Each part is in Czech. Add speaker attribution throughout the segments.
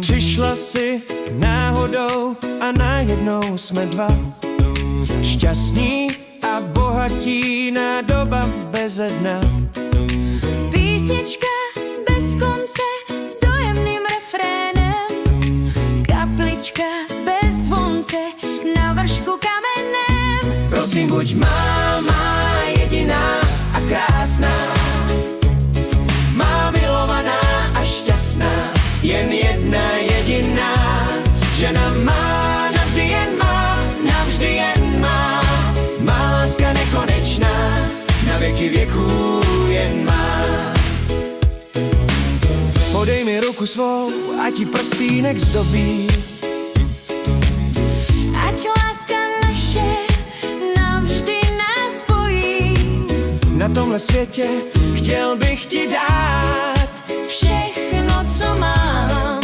Speaker 1: Přišla si náhodou a najednou jsme dva, šťastní a bohatí nádoba beze dna.
Speaker 2: Písnička bez konce s dojemným refrénem, kaplička bez zvonce na vršku kamenem.
Speaker 1: Prosím, buď máma jediná a krásná, má milovaná a šťastná, jen jedna jediná. Žena má, navždy jen má, navždy jen má, má láska nekonečná, na věky věků jen má. Podej mi ruku svou, ať ti prstýnek zdobí,
Speaker 2: Ať láska naše navždy nás spojí.
Speaker 1: na tomhle světě chtěl bych ti dát
Speaker 2: Všechno, co mám,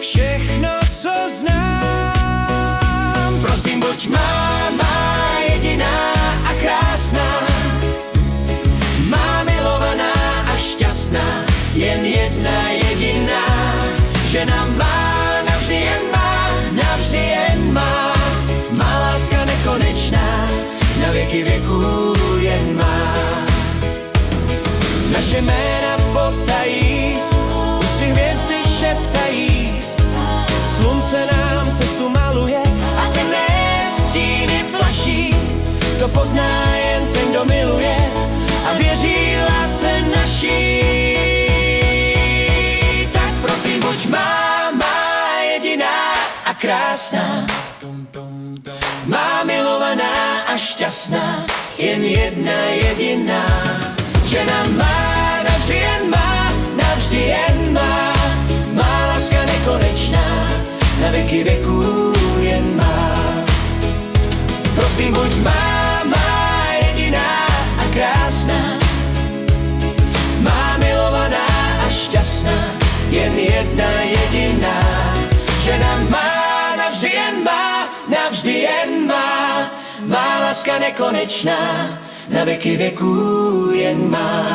Speaker 1: všechno, co znám. Prosím, buď máma jediná a krásná, má milovaná a šťastná, jen jedna jediná. Žena má, navždy jen má, navždy jen má, má láska nekonečná, na věky věků jen má. Naše jména potají, už si hvězdy šeptají, slunce nám cestu maluje a temné stíny plaší. To pozná jen ten, kdo miluje a věří lásce naší. Tak prosím, buď máma jediná a krásná, má milovaná a šťastná, jen jedna jediná. Žena má, navždy jen má, navždy jen má, má láska nekonečná, na věky věků jen má. Prosím, buď máma jediná a krásná, má milovaná a šťastná, jen jedna jediná. Žena má, navždy jen má, navždy jen má, má láska nekonečná, na věky věků jen má.